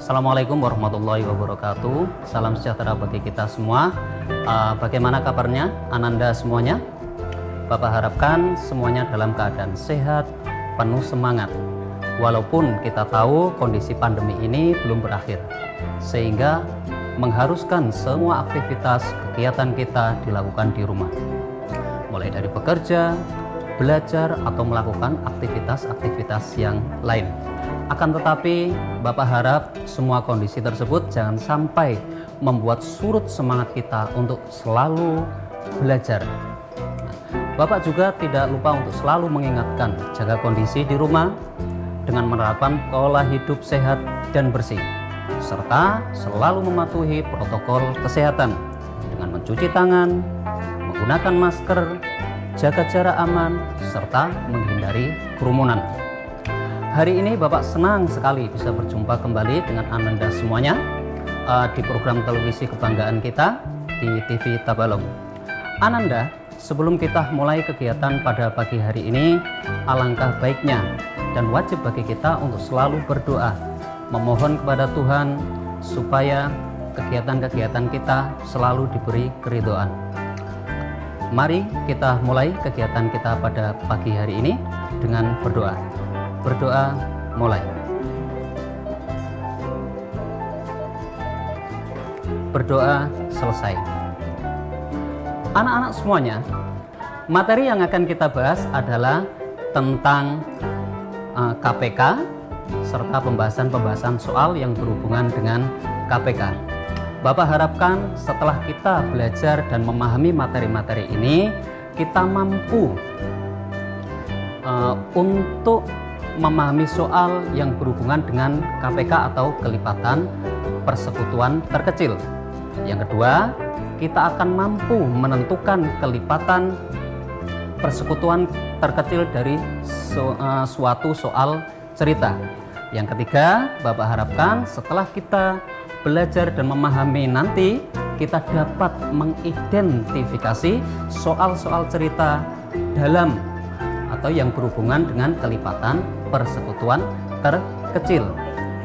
Assalamualaikum warahmatullahi wabarakatuh. Salam sejahtera bagi kita semua. Bagaimana kabarnya Ananda semuanya? Bapak harapkan semuanya dalam keadaan sehat, penuh semangat. Walaupun kita tahu kondisi pandemi ini belum berakhir, sehingga mengharuskan semua aktivitas kegiatan kita dilakukan di rumah. Mulai dari bekerja, belajar, atau melakukan aktivitas-aktivitas yang lain. Akan tetapi, Bapak harap semua kondisi tersebut jangan sampai membuat surut semangat kita untuk selalu belajar. Bapak juga tidak lupa untuk selalu mengingatkan jaga kondisi di rumah dengan menerapkan pola hidup sehat dan bersih, serta selalu mematuhi protokol kesehatan dengan mencuci tangan, menggunakan masker, jaga jarak aman, serta menghindari kerumunan. Hari ini Bapak senang sekali bisa berjumpa kembali dengan Ananda semuanya di program televisi kebanggaan kita di TV Tabalong. Ananda, sebelum kita mulai kegiatan pada pagi hari ini, alangkah baiknya dan wajib bagi kita untuk selalu berdoa, memohon kepada Tuhan supaya kegiatan-kegiatan kita selalu diberi keridhaan. Mari kita mulai kegiatan kita pada pagi hari ini dengan berdoa. Berdoa mulai. Berdoa selesai. Anak-anak semuanya, materi yang akan kita bahas adalah tentang KPK serta pembahasan soal yang berhubungan dengan KPK. Bapak harapkan setelah kita belajar dan memahami materi-materi ini, kita mampu untuk memahami soal yang berhubungan dengan KPK atau kelipatan persekutuan terkecil. Yang kedua, kita akan mampu menentukan kelipatan persekutuan terkecil dari suatu soal cerita. Yang ketiga, Bapak harapkan setelah kita belajar dan memahami nanti, kita dapat mengidentifikasi soal-soal cerita dalam atau yang berhubungan dengan kelipatan persekutuan terkecil.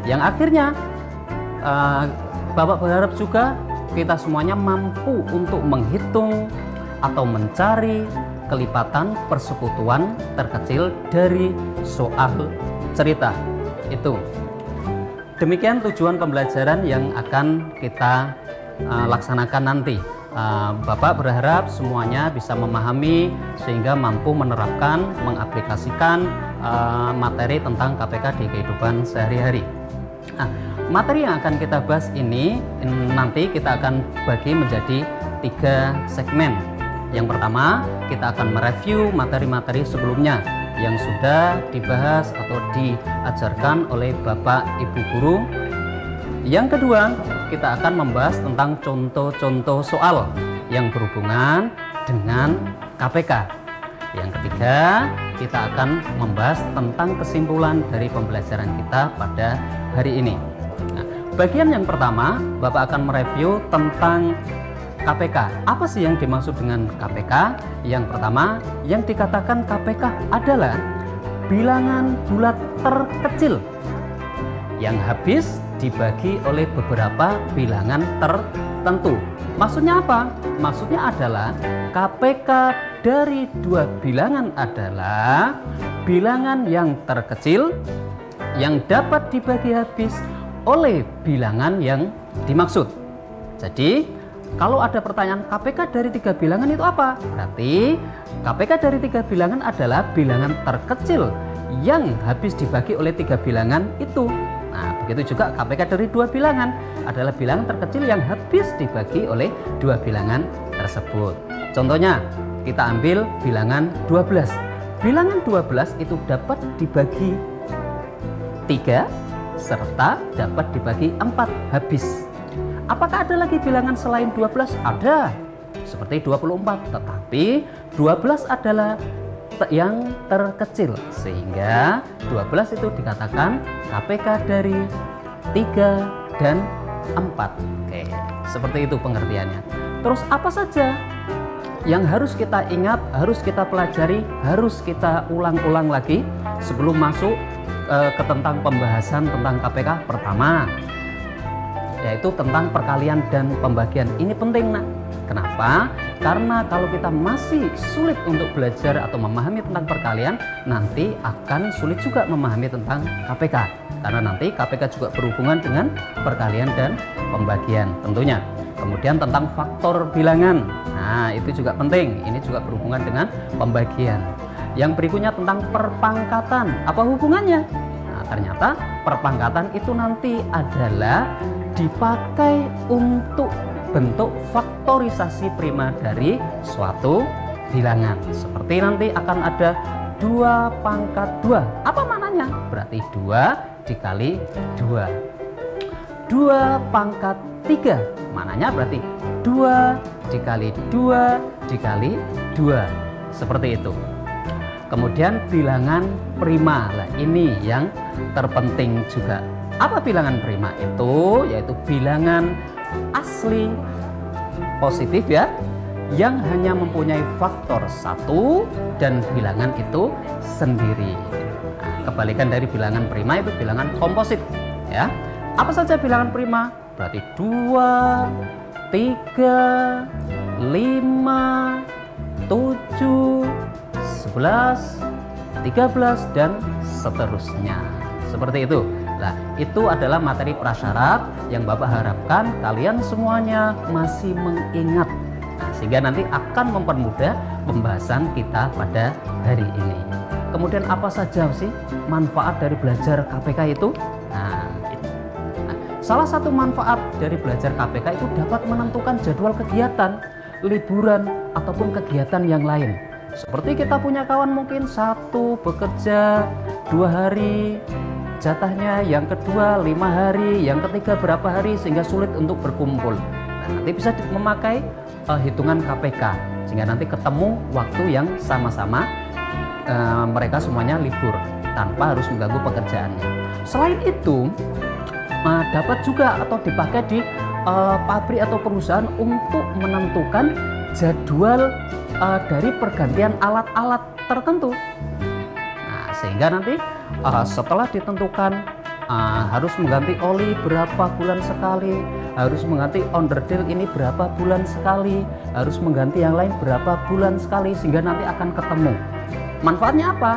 Yang akhirnya Bapak berharap juga kita semuanya mampu untuk menghitung atau mencari kelipatan persekutuan terkecil dari soal cerita itu. Demikian tujuan pembelajaran yang akan kita laksanakan nanti. Bapak berharap semuanya bisa memahami sehingga mampu menerapkan, mengaplikasikan materi tentang KPK di kehidupan sehari-hari. Nah, materi yang akan kita bahas ini nanti kita akan bagi menjadi 3 segmen. Yang pertama, kita akan mereview materi-materi sebelumnya yang sudah dibahas atau diajarkan oleh Bapak Ibu Guru. Yang kedua, kita akan membahas tentang contoh-contoh soal yang berhubungan dengan KPK. Yang ketiga, kita akan membahas tentang kesimpulan dari pembelajaran kita pada hari ini. Nah, bagian yang pertama, Bapak akan mereview tentang KPK. Apa sih yang dimaksud dengan KPK? Yang pertama, yang dikatakan KPK adalah bilangan bulat terkecil yang habis dibagi oleh beberapa bilangan tertentu. Maksudnya apa? Maksudnya adalah KPK dari 2 bilangan adalah bilangan yang terkecil yang dapat dibagi habis oleh bilangan yang dimaksud. Jadi, kalau ada pertanyaan KPK dari 3 bilangan itu apa? Berarti KPK dari 3 bilangan adalah bilangan terkecil yang habis dibagi oleh 3 bilangan itu. Nah, begitu juga KPK dari 2 bilangan adalah bilangan terkecil yang habis dibagi oleh 2 bilangan tersebut. Contohnya, kita ambil bilangan 12. Bilangan 12 itu dapat dibagi 3 serta dapat dibagi 4 habis. Apakah ada lagi bilangan selain 12? Ada, seperti 24, tetapi 12 adalah yang terkecil, sehingga 12 itu dikatakan KPK dari 3 dan 4. Oke, seperti itu pengertiannya. Terus apa saja yang harus kita ingat, harus kita pelajari, harus kita ulang-ulang lagi sebelum masuk ke tentang pembahasan tentang KPK? Pertama, yaitu tentang perkalian dan pembagian. Ini penting, Nak. Kenapa? Karena kalau kita masih sulit untuk belajar atau memahami tentang perkalian, nanti akan sulit juga memahami tentang KPK. Karena nanti KPK juga berhubungan dengan perkalian dan pembagian tentunya. Kemudian tentang faktor bilangan. Nah, itu juga penting. Ini juga berhubungan dengan pembagian. Yang berikutnya tentang perpangkatan. Apa hubungannya? Nah, ternyata perpangkatan itu nanti adalah dipakai untuk bentuk faktorisasi prima dari suatu bilangan. Seperti nanti akan ada 2 pangkat 2. Apa maknanya? Berarti 2 dikali 2. 2 pangkat 3. Maknanya berarti 2 dikali 2 dikali 2. Seperti itu. Kemudian bilangan prima. Nah, ini yang terpenting juga. Apa bilangan prima itu? Yaitu bilangan asli positif ya, yang hanya mempunyai faktor 1 dan bilangan itu sendiri. Nah, kebalikan dari bilangan prima itu bilangan komposit ya. Apa saja bilangan prima? Berarti 2, 3, 5, 7, 11, 13 dan seterusnya. Seperti itu. Nah, itu adalah materi prasyarat yang Bapak harapkan kalian semuanya masih mengingat. Nah, sehingga nanti akan mempermudah pembahasan kita pada hari ini. Kemudian apa saja sih manfaat dari belajar KPK itu? Nah, salah satu manfaat dari belajar KPK itu dapat menentukan jadwal kegiatan, liburan, ataupun kegiatan yang lain. Seperti kita punya kawan mungkin 1 bekerja 2 hari, jatahnya yang kedua 5 hari, yang ketiga berapa hari, sehingga sulit untuk berkumpul. Nah, nanti bisa memakai hitungan KPK sehingga nanti ketemu waktu yang sama-sama mereka semuanya libur tanpa harus mengganggu pekerjaannya. Selain itu dapat juga atau dipakai di pabrik atau perusahaan untuk menentukan jadwal dari pergantian alat-alat tertentu. Nah, sehingga nanti setelah ditentukan harus mengganti oli berapa bulan sekali, harus mengganti onderdil ini berapa bulan sekali, harus mengganti yang lain berapa bulan sekali, sehingga nanti akan ketemu. Manfaatnya apa?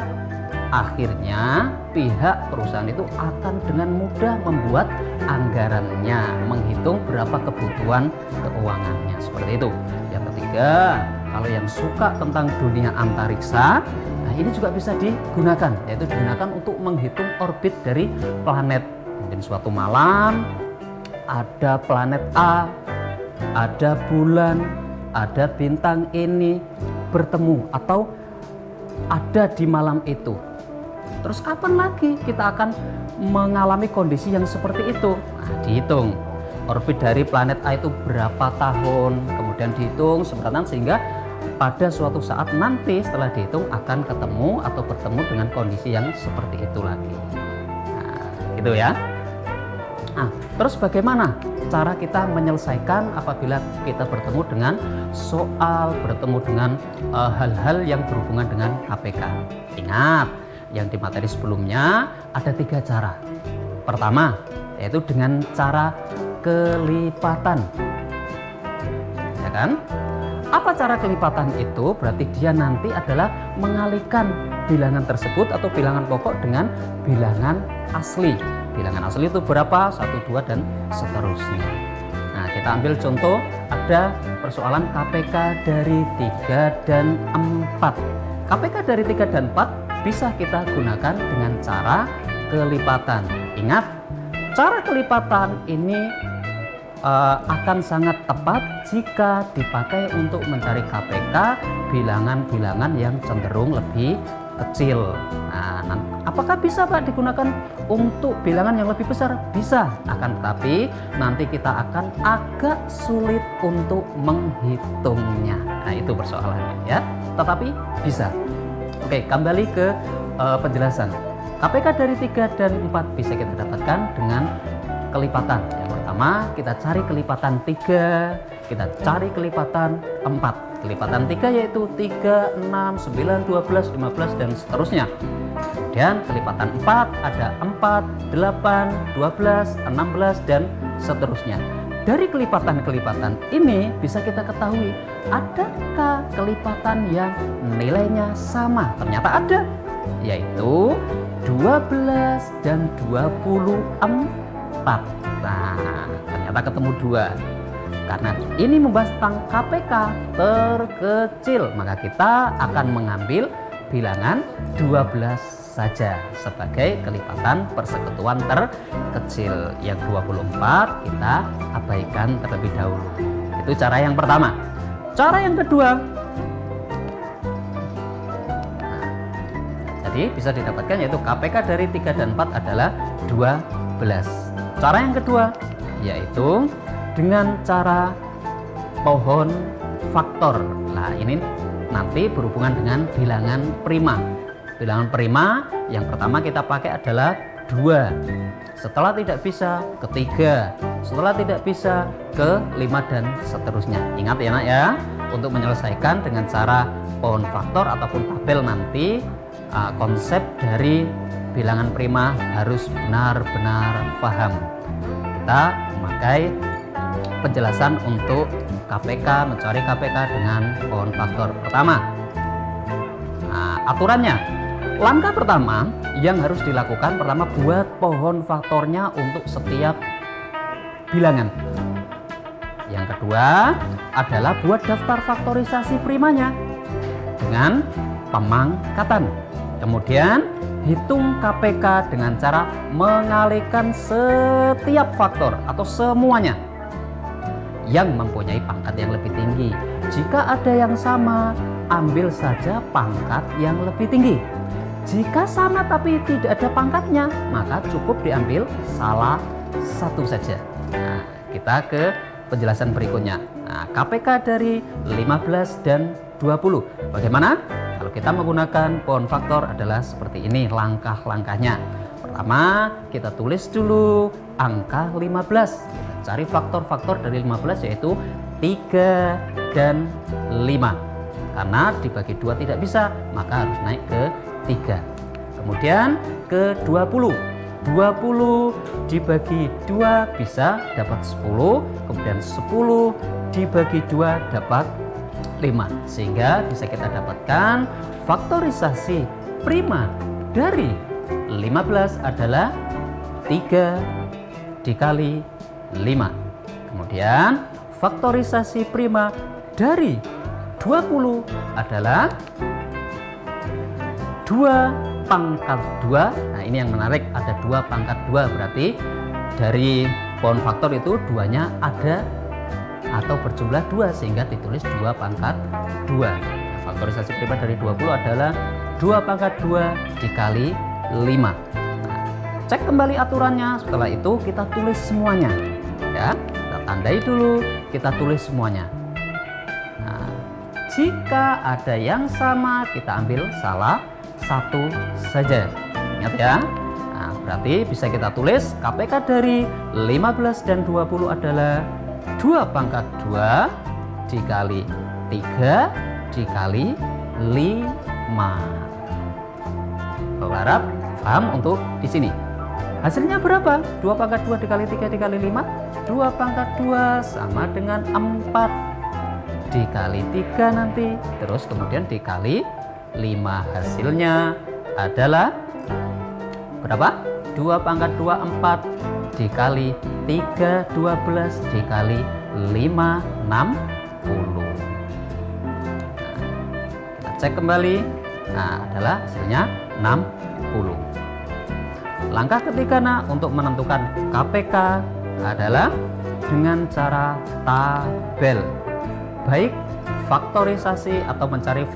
Akhirnya pihak perusahaan itu akan dengan mudah membuat anggarannya, menghitung berapa kebutuhan keuangannya. Seperti itu. Yang ketiga, kalau yang suka tentang dunia antariksa, nah ini juga bisa digunakan, yaitu digunakan untuk menghitung orbit dari planet. Mungkin suatu malam ada planet A, ada bulan, ada bintang ini bertemu atau ada di malam itu. Terus kapan lagi kita akan mengalami kondisi yang seperti itu? Nah, dihitung orbit dari planet A itu berapa tahun, kemudian dihitung sebenarnya sehingga pada suatu saat nanti setelah dihitung akan ketemu atau bertemu dengan kondisi yang seperti itu lagi. Nah, gitu ya. Nah, terus bagaimana cara kita menyelesaikan apabila kita bertemu dengan soal, bertemu dengan hal-hal yang berhubungan dengan KPK? Ingat, yang di materi sebelumnya ada 3 cara. Pertama, yaitu dengan cara kelipatan. Ya kan? Apa cara kelipatan itu? Berarti dia nanti adalah mengalihkan bilangan tersebut atau bilangan pokok dengan bilangan asli. Bilangan asli itu berapa? 1, 2, dan seterusnya. Nah, kita ambil contoh, ada persoalan KPK dari 3 dan 4. KPK dari 3 dan 4 bisa kita gunakan dengan cara kelipatan. Ingat, cara kelipatan ini akan sangat tepat jika dipakai untuk mencari KPK bilangan-bilangan yang cenderung lebih kecil. Nah, apakah bisa Pak digunakan untuk bilangan yang lebih besar? Bisa, akan tetapi nanti kita akan agak sulit untuk menghitungnya. Nah, itu persoalannya ya. Tetapi bisa. Oke, kembali ke penjelasan. KPK dari 3 dan 4 bisa kita dapatkan dengan kelipatan. Yang pertama, kita cari kelipatan 3, kita cari kelipatan 4. Kelipatan 3 yaitu 3, 6, 9, 12, 15, dan seterusnya. Kemudian kelipatan 4 ada 4, 8, 12, 16, dan seterusnya. Dari kelipatan-kelipatan ini bisa kita ketahui adakah kelipatan yang nilainya sama? Ternyata ada, yaitu 12 dan 24. Nah, ternyata ketemu 2. Karena ini membahas tentang KPK terkecil, maka kita akan mengambil bilangan 12 saja sebagai kelipatan persekutuan terkecil. Yang 24 kita abaikan terlebih dahulu. Itu cara yang pertama. Cara yang kedua, jadi bisa didapatkan yaitu KPK dari 3 dan 4 adalah 12. Cara yang kedua yaitu dengan cara pohon faktor. Nah, ini nanti berhubungan dengan bilangan prima. Bilangan prima yang pertama kita pakai adalah 2. Setelah tidak bisa ke 3. Setelah tidak bisa ke 5 dan seterusnya. Ingat ya nak ya, untuk menyelesaikan dengan cara pohon faktor ataupun tabel nanti konsep dari bilangan prima harus benar-benar paham. Kita memakai penjelasan untuk KPK, mencari KPK dengan pohon faktor pertama. Nah, aturannya, langkah pertama yang harus dilakukan pertama buat pohon faktornya untuk setiap bilangan. Yang kedua adalah buat daftar faktorisasi primanya dengan pemangkatan. Kemudian hitung KPK dengan cara mengalihkan setiap faktor atau semuanya yang mempunyai pangkat yang lebih tinggi. Jika ada yang sama, ambil saja pangkat yang lebih tinggi. Jika sama tapi tidak ada pangkatnya, maka cukup diambil salah satu saja. Nah, kita ke penjelasan berikutnya. Nah, KPK dari 15 dan 20. Bagaimana? Kalau kita menggunakan pohon faktor adalah seperti ini langkah-langkahnya. Pertama, kita tulis dulu angka 15. Cari faktor-faktor dari 15 yaitu 3 dan 5. Karena dibagi 2 tidak bisa, maka harus naik ke 3. Kemudian ke 20. 20 dibagi 2 bisa dapat 10. Kemudian 10 dibagi 2 dapat 5. Sehingga bisa kita dapatkan faktorisasi prima dari 15 adalah 3 dikali 5. Kemudian faktorisasi prima dari 20 adalah 2 pangkat 2. Nah, ini yang menarik, ada 2 pangkat 2, berarti dari pohon faktor itu 2-nya ada atau berjumlah 2 sehingga ditulis 2 pangkat 2. Nah, faktorisasi prima dari 20 adalah 2 pangkat 2 dikali 5. Nah, cek kembali aturannya, setelah itu kita tulis semuanya. Ya, kita tandai dulu, kita tulis semuanya. Nah, jika ada yang sama, kita ambil salah satu saja. Ingat ya. Nah, berarti bisa kita tulis KPK dari 15 dan 20 adalah 2 pangkat 2 dikali 3 dikali 5. Berharap paham untuk di sini. Hasilnya berapa? 2 pangkat 2 dikali 3 dikali 5. 2 pangkat 2 sama dengan 4 dikali 3 nanti. Terus kemudian dikali 5. Hasilnya adalah berapa? 2 pangkat 2 4 dikali 3 12 dikali 5 60. Nah, kita cek kembali. Nah, adalah hasilnya 60. Langkah ketiga untuk menentukan KPK adalah dengan cara tabel. Baik faktorisasi atau mencari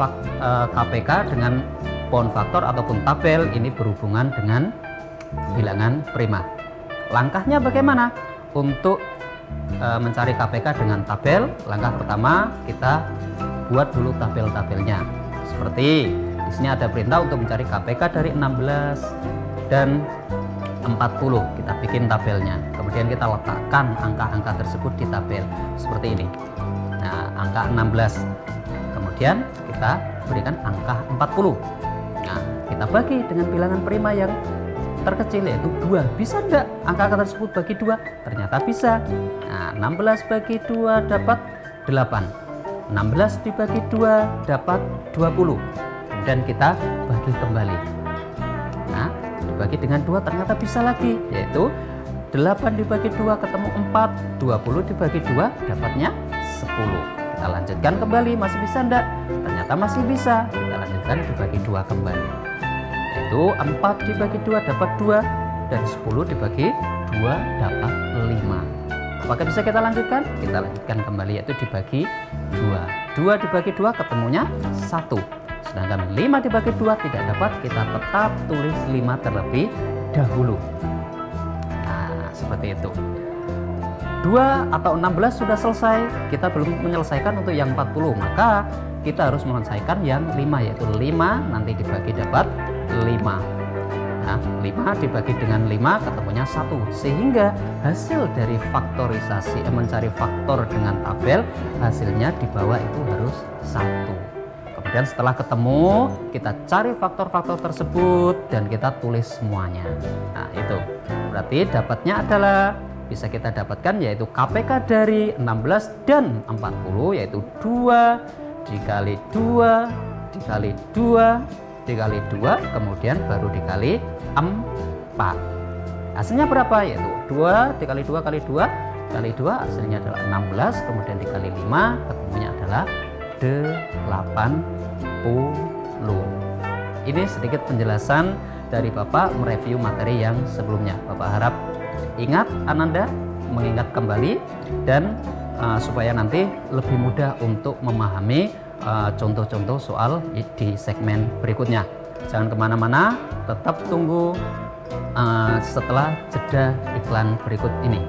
KPK dengan pohon faktor ataupun tabel ini berhubungan dengan bilangan prima. Langkahnya bagaimana? Untuk mencari KPK dengan tabel, langkah pertama kita buat dulu tabel-tabelnya. Seperti di sini ada perintah untuk mencari KPK dari 16 dan 40. Kita bikin tabelnya. Kemudian kita letakkan angka-angka tersebut di tabel seperti ini. Nah, angka 16. Kemudian kita berikan angka 40. Nah, kita bagi dengan bilangan prima yang terkecil yaitu 2. Bisa enggak angka tersebut bagi 2? Ternyata bisa. Nah, 16 bagi 2 dapat 8. 16 dibagi 2 dapat 20. Kemudian kita bagi kembali. Nah, dibagi dengan 2 ternyata bisa lagi, yaitu 8 dibagi 2 ketemu 4, 20 dibagi 2 dapatnya 10. Kita lanjutkan kembali, masih bisa enggak? Ternyata masih bisa. Kita lanjutkan dibagi 2 kembali. Yaitu 4 dibagi 2 dapat 2 dan 10 dibagi 2 dapat 5. Apakah bisa kita lanjutkan? Kita lanjutkan kembali, yaitu dibagi 2. 2 dibagi 2 ketemunya 1. Sedangkan 5 dibagi 2 tidak dapat, kita tetap tulis 5 terlebih dahulu. Seperti itu. 2 atau 16 sudah selesai, kita belum menyelesaikan untuk yang 40, maka kita harus menyelesaikan yang 5, yaitu 5 nanti dibagi dapat 5. Nah, 5 dibagi dengan 5 ketemunya 1, sehingga hasil dari faktorisasi mencari faktor dengan tabel, hasilnya di bawah itu harus 1. Kemudian setelah ketemu, kita cari faktor-faktor tersebut dan kita tulis semuanya. Nah, itu berarti dapatnya adalah bisa kita dapatkan yaitu KPK dari 16 dan 40, yaitu 2 dikali 2 dikali 2 dikali 2, kemudian baru dikali 4. Hasilnya berapa? Yaitu 2 dikali 2 kali 2 kali 2, hasilnya adalah 16, kemudian dikali 5, ketemunya adalah 80. Ini sedikit penjelasan dari Bapak mereview materi yang sebelumnya. Bapak harap ingat, Ananda mengingat kembali dan supaya nanti lebih mudah untuk memahami contoh-contoh soal di segmen berikutnya. Jangan kemana-mana, tetap tunggu setelah jeda iklan berikut ini.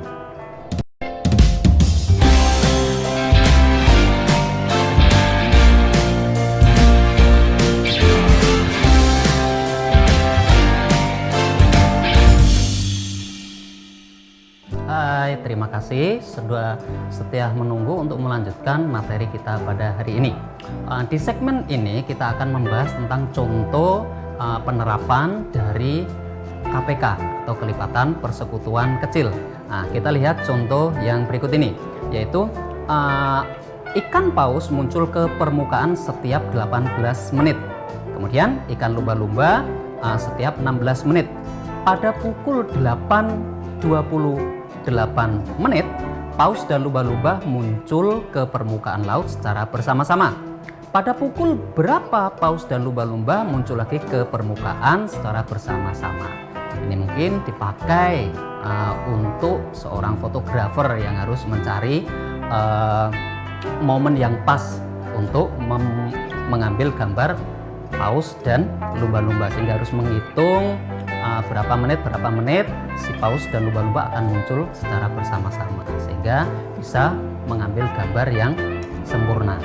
Hai, terima kasih sudah setia menunggu untuk melanjutkan materi kita pada hari ini. Di segmen ini kita akan membahas tentang contoh penerapan dari KPK atau kelipatan persekutuan kecil. Nah, kita lihat contoh yang berikut ini, yaitu ikan paus muncul ke permukaan setiap 18 menit. Kemudian ikan lumba-lumba setiap 16 menit. Pada pukul 8:28 menit, paus dan lumba-lumba muncul ke permukaan laut secara bersama-sama. Pada pukul berapa paus dan lumba-lumba muncul lagi ke permukaan secara bersama-sama? Ini mungkin dipakai untuk seorang fotografer yang harus mencari momen yang pas untuk mengambil gambar paus dan lumba-lumba, sehingga harus menghitung berapa menit si paus dan lumba-lumba akan muncul secara bersama-sama, sehingga bisa mengambil gambar yang sempurna.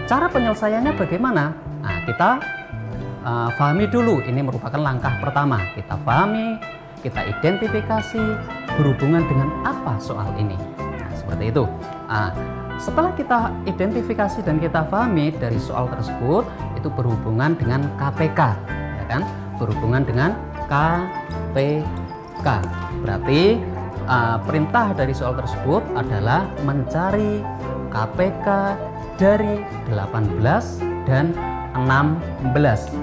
Cara penyelesaiannya bagaimana? Nah, kita pahami dulu, ini merupakan langkah pertama. Kita pahami, kita identifikasi berhubungan dengan apa soal ini. Nah, seperti itu. Setelah kita identifikasi dan kita pahami dari soal tersebut, itu berhubungan dengan KPK, ya kan? Berhubungan dengan KPK. Berarti perintah dari soal tersebut adalah mencari KPK dari 18 dan 16.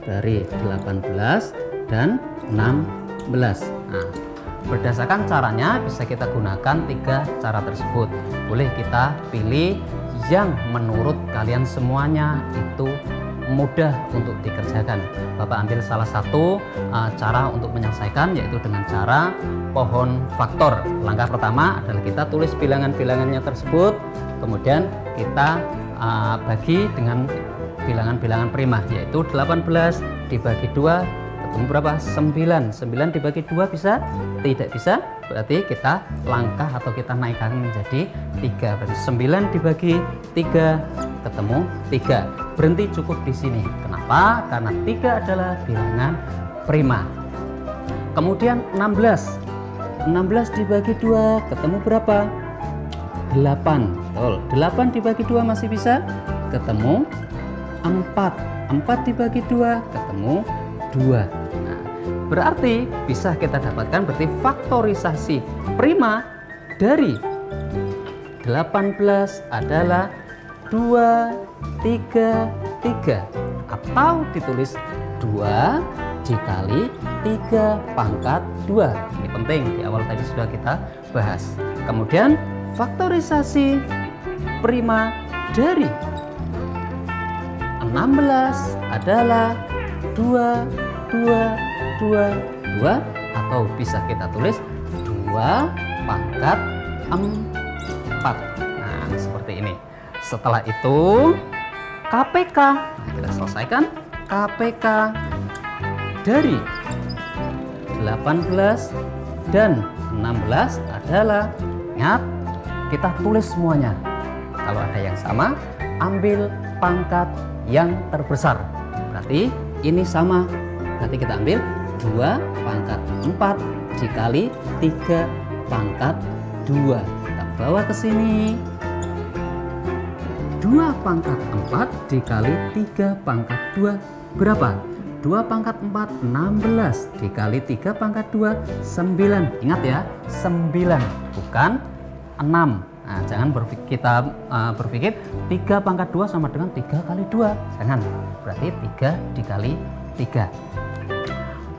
Dari 18 dan 16. Nah, berdasarkan caranya bisa kita gunakan 3 cara tersebut. Boleh kita pilih yang menurut kalian semuanya itu mudah untuk dikerjakan. Bapak ambil salah satu cara untuk menyelesaikan, yaitu dengan cara pohon faktor. Langkah pertama adalah kita tulis bilangan-bilangannya tersebut, kemudian kita bagi dengan bilangan-bilangan prima, yaitu 18 dibagi 2 ketemu berapa? 9. 9 dibagi 2 bisa? Tidak bisa. Berarti kita langkah atau kita naikkan menjadi 3. Berarti 9 dibagi 3 ketemu 3. Berhenti cukup di sini. Kenapa? Karena 3 adalah bilangan prima. Kemudian 16. 16 dibagi 2 ketemu berapa? 8. Betul. 8 dibagi 2 masih bisa? Ketemu 4. 4 dibagi 2 ketemu 2. Nah, berarti bisa kita dapatkan berarti faktorisasi prima dari 18 adalah 2, 3, 3. Atau ditulis 2 dikali 3 pangkat 2. Ini penting, di awal tadi sudah kita bahas. Kemudian faktorisasi prima dari 16 adalah 2, 2, 2, 2. Atau bisa kita tulis 2 pangkat 4. Nah, seperti ini. Setelah itu KPK, kita selesaikan. KPK dari 18 dan 16 adalah, ingat, kita tulis semuanya. Kalau ada yang sama, ambil pangkat yang terbesar. Berarti ini sama. Berarti kita ambil 2 pangkat 4 dikali 3 pangkat 2. Kita bawa ke sini. 2 pangkat 4 dikali 3 pangkat 2 berapa? 2 pangkat 4 16 dikali 3 pangkat 2 9. Ingat ya, 9 bukan 6. Nah, jangan kita berpikir 3 pangkat 2 sama dengan 3 kali 2. Jangan. Berarti 3 dikali 3.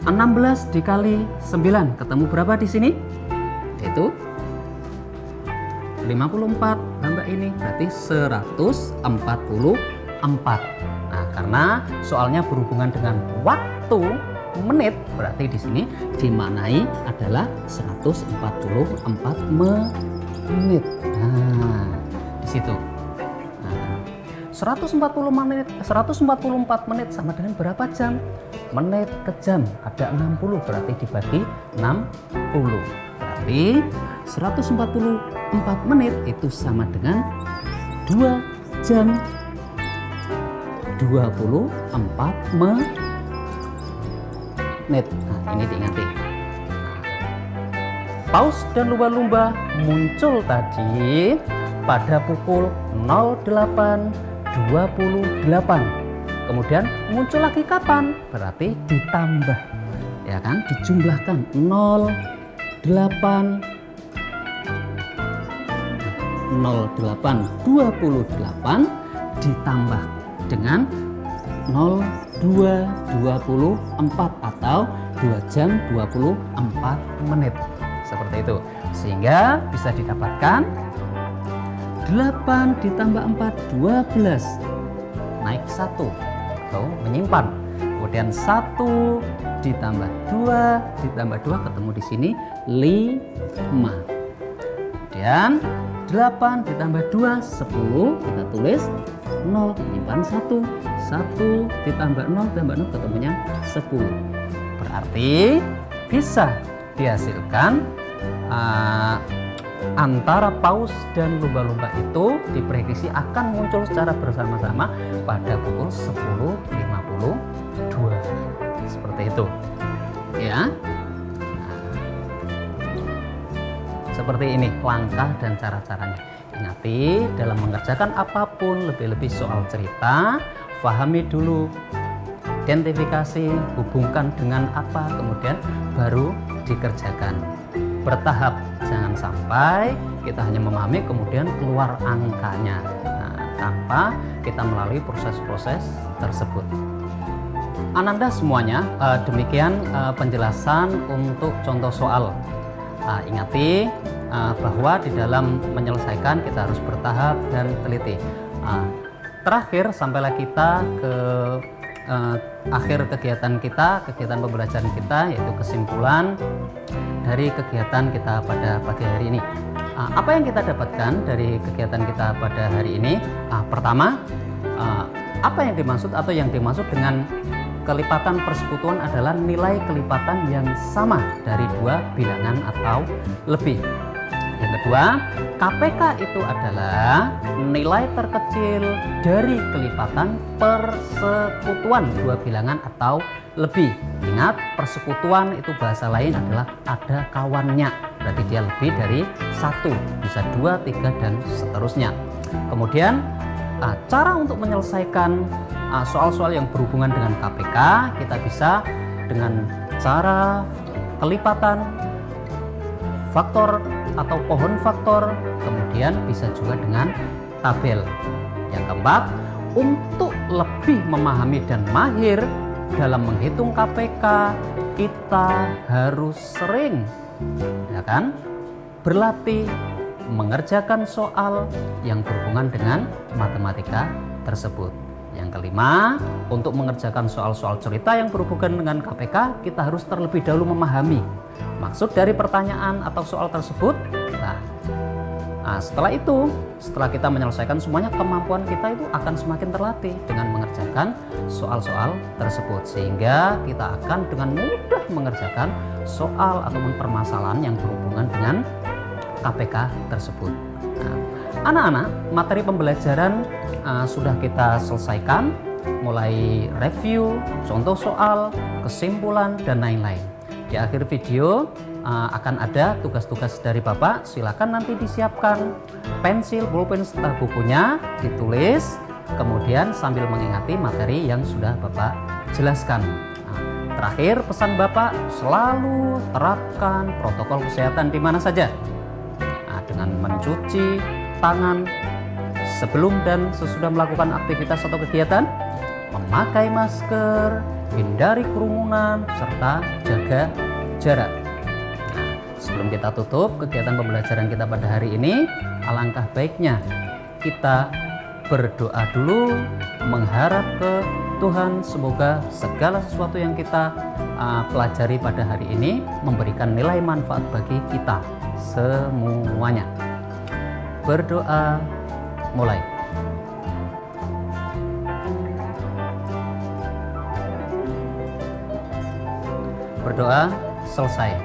16 dikali 9 ketemu berapa di sini? Itu 54 tambah ini berarti 144. Nah, karena soalnya berhubungan dengan waktu menit, berarti di sini dimaknai adalah 144 menit. Nah, di situ. Nah, 144 menit sama dengan berapa jam? Menit ke jam ada 60, berarti dibagi 60. Berarti 144 menit itu sama dengan 2 jam 24 menit. Nah, ini diingati. Paus dan lumba-lumba muncul tadi pada pukul 08.28. Kemudian muncul lagi kapan? Berarti ditambah, ya kan? Dijumlahkan 08.28 ditambah dengan 02.24 atau 2 jam 24 menit. Seperti itu. Sehingga bisa didapatkan 8 ditambah 4 12 naik 1 atau menyimpan. Kemudian 1 ditambah 2 ditambah 2 ketemu di sini 5. Kemudian 8 ditambah 2 10, kita tulis 0, menyimpan 1 ditambah 0 tambah 0 ketemunya 10. Berarti bisa dihasilkan antara paus dan lumba-lumba itu diprediksi akan muncul secara bersama-sama pada pukul 10.52. Seperti itu ya. Seperti ini langkah dan cara-caranya. Ingati, dalam mengerjakan apapun, lebih-lebih soal cerita, pahami dulu, identifikasi, hubungkan dengan apa, kemudian baru dikerjakan. Bertahap, jangan sampai kita hanya memahami kemudian keluar angkanya, tanpa kita melalui proses-proses tersebut. Ananda semuanya, demikian penjelasan untuk contoh soal. Ingati bahwa di dalam menyelesaikan kita harus bertahap dan teliti. Terakhir, sampailah kita ke akhir kegiatan kita, kegiatan pembelajaran kita, yaitu kesimpulan dari kegiatan kita pada pagi hari ini. Apa yang kita dapatkan dari kegiatan kita pada hari ini? Pertama, apa yang dimaksud atau yang dimaksud dengan kelipatan persekutuan adalah nilai kelipatan yang sama dari 2 bilangan atau lebih. Yang kedua, KPK itu adalah nilai terkecil dari kelipatan persekutuan 2 bilangan atau lebih. Ingat, persekutuan itu bahasa lain adalah ada kawannya, berarti dia lebih dari 1, bisa 2, 3 dan seterusnya. Kemudian cara untuk menyelesaikan soal-soal yang berhubungan dengan KPK, kita bisa dengan cara kelipatan, faktor atau pohon faktor, kemudian bisa juga dengan tabel. Yang keempat, untuk lebih memahami dan mahir dalam menghitung KPK, kita harus sering, ya kan, berlatih mengerjakan soal yang berhubungan dengan matematika tersebut. Yang kelima, untuk mengerjakan soal-soal cerita yang berhubungan dengan KPK, kita harus terlebih dahulu memahami maksud dari pertanyaan atau soal tersebut. Setelah itu, setelah kita menyelesaikan semuanya, kemampuan kita itu akan semakin terlatih dengan mengerjakan soal-soal tersebut, sehingga kita akan dengan mudah mengerjakan soal ataupun permasalahan yang berhubungan dengan KPK tersebut. Anak-anak, materi pembelajaran sudah kita selesaikan, mulai review, contoh soal, kesimpulan, dan lain-lain. Di akhir video akan ada tugas-tugas dari Bapak. Silakan nanti disiapkan pensil, pulpen, serta bukunya, ditulis, kemudian sambil mengingati materi yang sudah Bapak jelaskan. Terakhir, pesan Bapak, selalu terapkan protokol kesehatan di mana saja. Dengan mencuci tangan sebelum dan sesudah melakukan aktivitas atau kegiatan, memakai masker, hindari kerumunan, serta jaga jarak. Sebelum kita tutup kegiatan pembelajaran kita pada hari ini, alangkah baiknya kita berdoa dulu, mengharap ke Tuhan semoga segala sesuatu yang kita pelajari pada hari ini memberikan nilai manfaat bagi kita semuanya. Berdoa mulai. Berdoa selesai.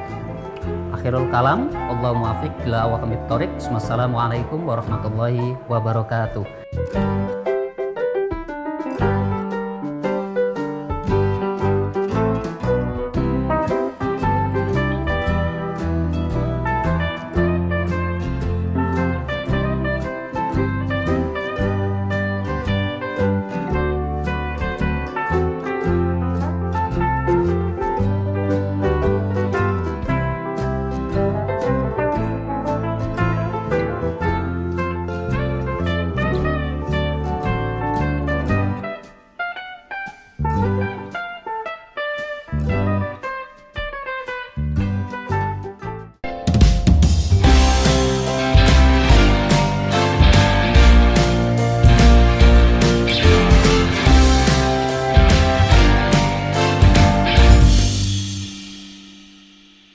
Akhirul kalam, Allahumma afiq ila aqwamit thoriq. Wassalamualaikum warahmatullahi wabarakatuh.